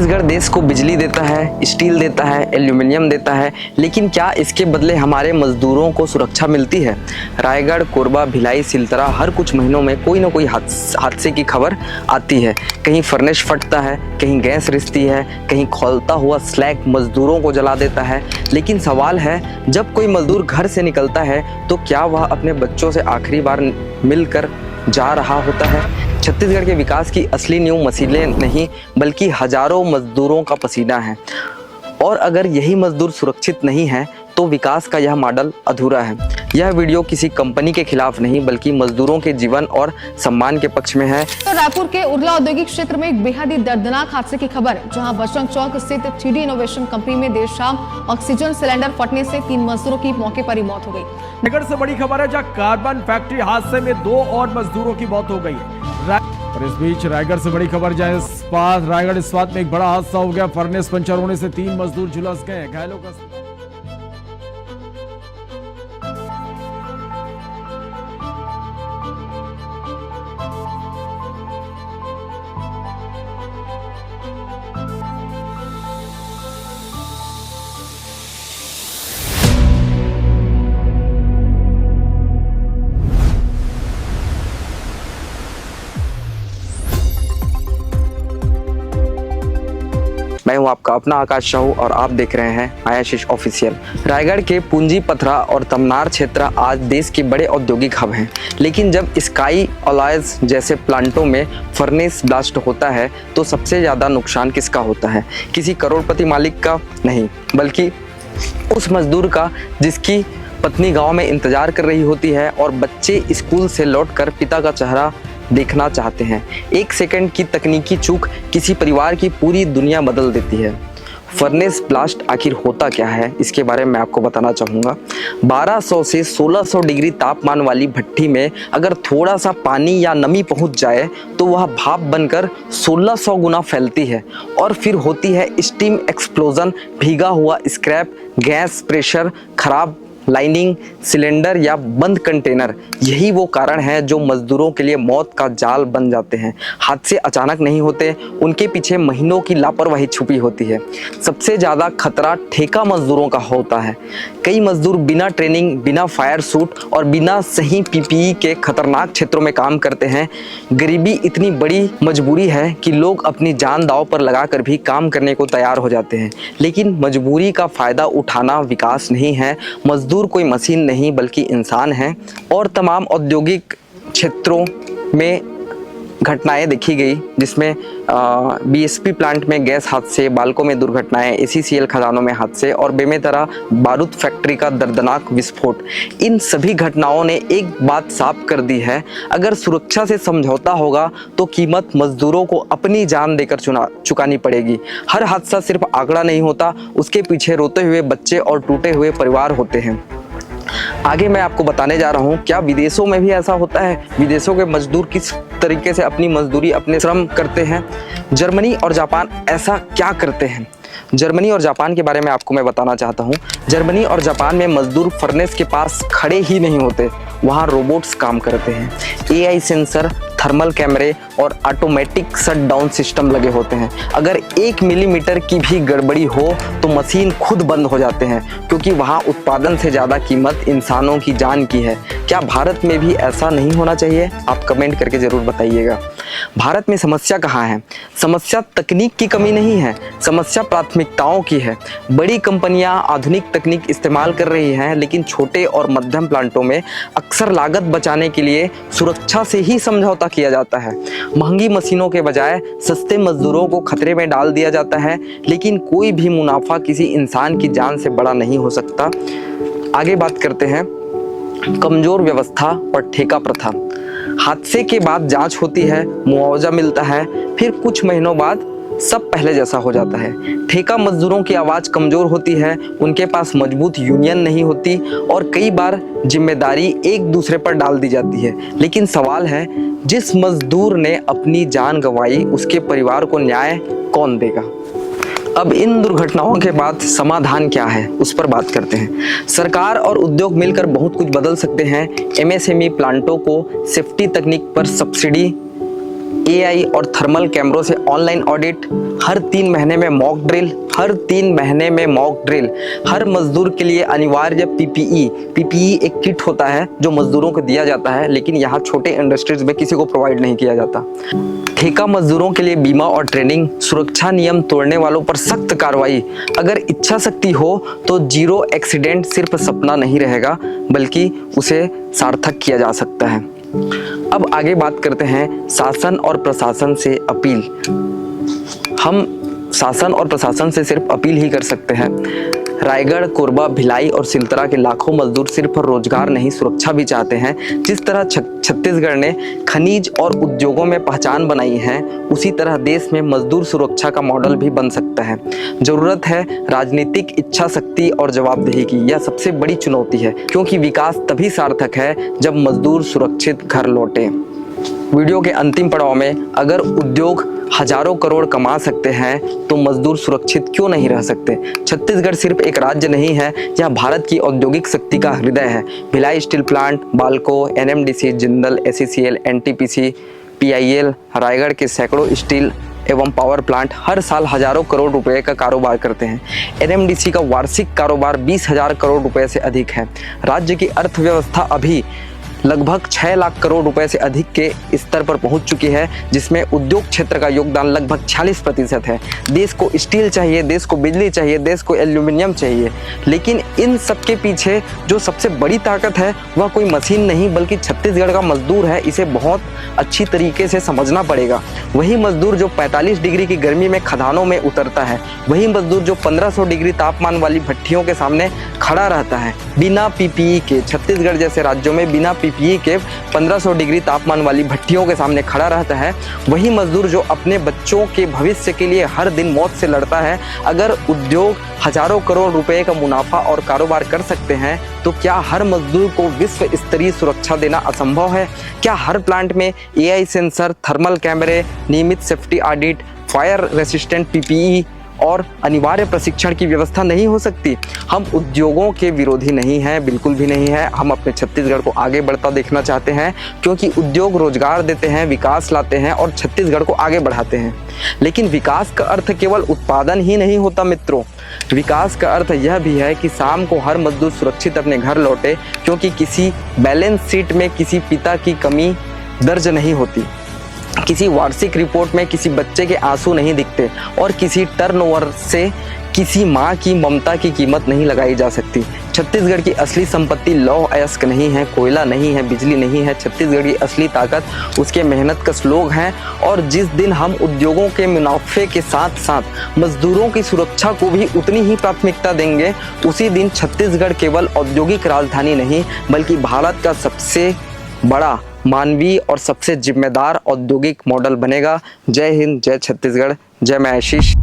छत्तीसगढ़ देश को बिजली देता है, स्टील देता है, एल्यूमिनियम देता है, लेकिन क्या इसके बदले हमारे मजदूरों को सुरक्षा मिलती है? रायगढ़, कोरबा, भिलाई, सिलतरा हर कुछ महीनों में कोई ना कोई हादसे की खबर आती है। कहीं फर्नेस फटता है, कहीं गैस रिसती है, कहीं खौलता हुआ स्लैग मजदूरों को जला देता है। लेकिन सवाल है, जब कोई मजदूर घर से निकलता है तो क्या वह अपने बच्चों से आखिरी बार मिलकर जा रहा होता है? छत्तीसगढ़ के विकास की असली नींव मशीनें नहीं बल्कि हजारों मजदूरों का पसीना है, और अगर यही मजदूर सुरक्षित नहीं है तो विकास का यह मॉडल अधूरा है। यह वीडियो किसी कंपनी के खिलाफ नहीं बल्कि मजदूरों के जीवन और सम्मान के पक्ष में है। तो रायपुर के उरला औद्योगिक क्षेत्र में एक बेहद ही दर्दनाक हादसे की खबर है, जहां बजरंग चौक स्थित 3D इनोवेशन कंपनी में देर शाम ऑक्सीजन सिलेंडर फटने से 3 मजदूरों की मौके पर ही मौत हो गई। रायगढ़ से बड़ी खबर है, जहां कार्बन फैक्ट्री हादसे में 2 और मजदूरों की मौत हो गई है। और इस बीच रायगढ़ से बड़ी खबर, जहां रायगढ़ इस्पात में एक बड़ा हादसा हो गया। फर्नेस पंचर होने से 3 मजदूर झुलस गए। घायलों का मैं हूं आपका अपना आकाश साहू और आप देख रहे हैं आयाशीष ऑफिशियल। रायगढ़ के पूंजी पथरा और तमनार क्षेत्र आज देश के बड़े औद्योगिक हब हैं, लेकिन जब स्काई अलॉयज जैसे प्लांटों में फर्नेस ब्लास्ट होता है तो सबसे ज़्यादा नुकसान किसका होता है? किसी करोड़पति मालिक का नहीं, बल्कि उस मजदूर का जिसकी पत्नी गाँव में इंतजार कर रही होती है और बच्चे स्कूल से लौटकर पिता का चेहरा देखना चाहते हैं। 1 सेकंड की तकनीकी चूक किसी परिवार की पूरी दुनिया बदल देती है। फर्नेस ब्लास्ट आखिर होता क्या है, इसके बारे में मैं आपको बताना चाहूँगा। 1200 से 1600 डिग्री तापमान वाली भट्टी में अगर थोड़ा सा पानी या नमी पहुँच जाए तो वह भाप बनकर 1600 गुना फैलती है और फिर होती है स्टीम एक्सप्लोजन। भीगा हुआ स्क्रैप, गैस प्रेशर, खराब लाइनिंग, सिलेंडर या बंद कंटेनर, यही वो कारण है जो मजदूरों के लिए मौत का जाल बन जाते हैं। हादसे अचानक नहीं होते, उनके पीछे महीनों की लापरवाही छुपी होती है। सबसे ज़्यादा खतरा ठेका मजदूरों का होता है। कई मजदूर बिना ट्रेनिंग, बिना फायर सूट और बिना सही PPE के खतरनाक क्षेत्रों में काम करते हैं। गरीबी इतनी बड़ी मजबूरी है कि लोग अपनी जान दांव पर लगाकर भी काम करने को तैयार हो जाते हैं, लेकिन मजबूरी का फ़ायदा उठाना विकास नहीं है। मजदूर कोई मशीन नहीं बल्कि इंसान है। और तमाम औद्योगिक क्षेत्रों में घटनाएं देखी गई, जिसमें BSP प्लांट में गैस हादसे, बाल्को में दुर्घटनाएं, ACCL खदानों में हादसे और बेमेतरा बारूद फैक्ट्री का दर्दनाक विस्फोट। इन सभी घटनाओं ने एक बात साफ कर दी है, अगर सुरक्षा से समझौता होगा तो कीमत मजदूरों को अपनी जान देकर चुकानी पड़ेगी। हर हादसा सिर्फ आंकड़ा नहीं होता, उसके पीछे रोते हुए बच्चे और टूटे हुए परिवार होते हैं। आगे मैं आपको बताने जा रहा हूँ, क्या विदेशों में भी ऐसा होता है? विदेशों के मजदूर किस तरीके से अपनी मजदूरी, अपने श्रम करते हैं? जर्मनी और जापान ऐसा क्या करते हैं? जर्मनी और जापान के बारे में आपको मैं बताना चाहता हूँ। जर्मनी और जापान में मजदूर फर्नेस के पास खड़े ही नहीं होते, वहाँ रोबोट्स काम करते हैं। AI सेंसर, थर्मल कैमरे और ऑटोमेटिक शटडाउन सिस्टम लगे होते हैं। अगर 1 मिलीमीटर की भी गड़बड़ी हो तो मशीन खुद बंद हो जाते हैं, क्योंकि वहाँ उत्पादन से ज़्यादा कीमत इंसानों की जान की है। क्या भारत में भी ऐसा नहीं होना चाहिए? आप कमेंट करके ज़रूर बताइएगा। भारत में समस्या कहाँ है? समस्या तकनीक की कमी नहीं है, समस्या प्राथमिकताओं की है। बड़ी कंपनियां आधुनिक तकनीक इस्तेमाल कर रही हैं, लेकिन छोटे और मध्यम प्लांटों में अक्सर लागत बचाने के लिए सुरक्षा से ही समझौता किया जाता है। महंगी मशीनों के बजाय सस्ते मजदूरों को खतरे में डाल दिया जाता है, लेकिन कोई भी मुनाफा किसी इंसान की जान से बड़ा नहीं हो सकता। आगे बात करते हैं, कमजोर व्यवस्था और ठेका प्रथा। हादसे के बाद जांच होती है, मुआवजा मिलता है, फिर कुछ महीनों बाद सब पहले जैसा हो जाता है। ठेका मजदूरों की आवाज़ कमज़ोर होती है, उनके पास मजबूत यूनियन नहीं होती और कई बार जिम्मेदारी एक दूसरे पर डाल दी जाती है। लेकिन सवाल है, जिस मजदूर ने अपनी जान गंवाई उसके परिवार को न्याय कौन देगा? अब इन दुर्घटनाओं के बाद समाधान क्या है, उस पर बात करते हैं। सरकार और उद्योग मिलकर बहुत कुछ बदल सकते हैं। MSME प्लांटों को सेफ्टी तकनीक पर सब्सिडी AI और थर्मल कैमरों से ऑनलाइन ऑडिट, हर 3 महीने में मॉक ड्रिल, हर 3 महीने में मॉक ड्रिल, हर मजदूर के लिए अनिवार्य PPE एक किट होता है जो मजदूरों को दिया जाता है, लेकिन यहाँ छोटे इंडस्ट्रीज में किसी को प्रोवाइड नहीं किया जाता। ठेका मजदूरों के लिए बीमा और ट्रेनिंग, सुरक्षा नियम तोड़ने वालों पर सख्त कार्रवाई। अगर इच्छा शक्ति हो तो जीरो एक्सीडेंट सिर्फ सपना नहीं रहेगा, बल्कि उसे सार्थक किया जा सकता है। अब आगे बात करते हैं शासन और प्रशासन से अपील। हम शासन और प्रशासन से सिर्फ अपील ही कर सकते हैं। रायगढ़, कोरबा, भिलाई और सिलतरा के लाखों मजदूर सिर्फ रोजगार नहीं, सुरक्षा भी चाहते हैं। जिस तरह छत्तीसगढ़ ने खनिज और उद्योगों में पहचान बनाई है, उसी तरह देश में मजदूर सुरक्षा का मॉडल भी बन सकता है। जरूरत है राजनीतिक इच्छा शक्ति और जवाबदेही की। यह सबसे बड़ी चुनौती है, क्योंकि विकास तभी सार्थक है जब मजदूर सुरक्षित घर लौटे। वीडियो के अंतिम पड़ाव में, अगर उद्योग हजारों करोड़ कमा सकते हैं तो मजदूर सुरक्षित क्यों नहीं रह सकते। छत्तीसगढ़ सिर्फ एक राज्य नहीं है, यह भारत की औद्योगिक शक्ति का हृदय है। Bhilai steel plant, Balco, NMDC, Jindal, SCCL, NTPC, PIL, Raigarh के सैकड़ों स्टील एवं पावर प्लांट हर साल हजारों करोड़ रुपए का कारोबार करते हैं। NMDC का वार्षिक कारोबार 20,000 करोड़ रुपए से अधिक है। राज्य की अर्थव्यवस्था अभी लगभग 6 लाख करोड़ रुपए से अधिक के स्तर पर पहुंच चुकी है, जिसमें उद्योग क्षेत्र का योगदान लगभग 46% है। देश को स्टील चाहिए, देश को बिजली चाहिए, देश को एल्यूमिनियम चाहिए, लेकिन इन सब के पीछे जो सबसे बड़ी ताकत है वह कोई मशीन नहीं बल्कि छत्तीसगढ़ का मजदूर है। इसे बहुत अच्छी तरीके से समझना पड़ेगा। वही मजदूर जो 45 डिग्री की गर्मी में खदानों में उतरता है, वही मजदूर जो 1500 डिग्री तापमान वाली भट्टियों के सामने खड़ा रहता है बिना PPE के। छत्तीसगढ़ जैसे राज्यों में बिना PPE के 1500 डिग्री तापमान वाली भट्टियों के सामने खड़ा रहता है। वही मजदूर जो अपने बच्चों के भविष्य के लिए हर दिन मौत से लड़ता है। अगर उद्योग हजारों करोड़ रुपए का मुनाफा और कारोबार कर सकते हैं, तो क्या हर मजदूर को विश्व स्तरीय सुरक्षा देना असंभव है? क्या हर प्लांट में AI सेंसर, थर्मल कैमरे, नियमित safety audit, fire resistant PPE और अनिवार्य प्रशिक्षण की व्यवस्था नहीं हो सकती? हम उद्योगों के विरोधी नहीं हैं, बिल्कुल भी नहीं है। हम अपने छत्तीसगढ़ को आगे बढ़ता देखना चाहते हैं, क्योंकि उद्योग रोजगार देते हैं, विकास लाते हैं और छत्तीसगढ़ को आगे बढ़ाते हैं। लेकिन विकास का अर्थ केवल उत्पादन ही नहीं होता मित्रों। विकास का अर्थ यह भी है कि शाम को हर मजदूर सुरक्षित अपने घर लौटे, क्योंकि किसी बैलेंस शीट में किसी पिता की कमी दर्ज नहीं होती, किसी वार्षिक रिपोर्ट में किसी बच्चे के आंसू नहीं दिखते और किसी टर्नओवर से किसी माँ की ममता की कीमत नहीं लगाई जा सकती। छत्तीसगढ़ की असली संपत्ति लौह अयस्क नहीं है, कोयला नहीं है, बिजली नहीं है। छत्तीसगढ़ की असली ताकत उसके मेहनतकश लोग हैं। और जिस दिन हम उद्योगों के मुनाफे के साथ साथ मजदूरों की सुरक्षा को भी उतनी ही प्राथमिकता देंगे, उसी दिन छत्तीसगढ़ केवल औद्योगिक राजधानी नहीं बल्कि भारत का सबसे बड़ा, मानवीय और सबसे जिम्मेदार औद्योगिक मॉडल बनेगा। जय हिंद, जय छत्तीसगढ़, जय मैं आशीष।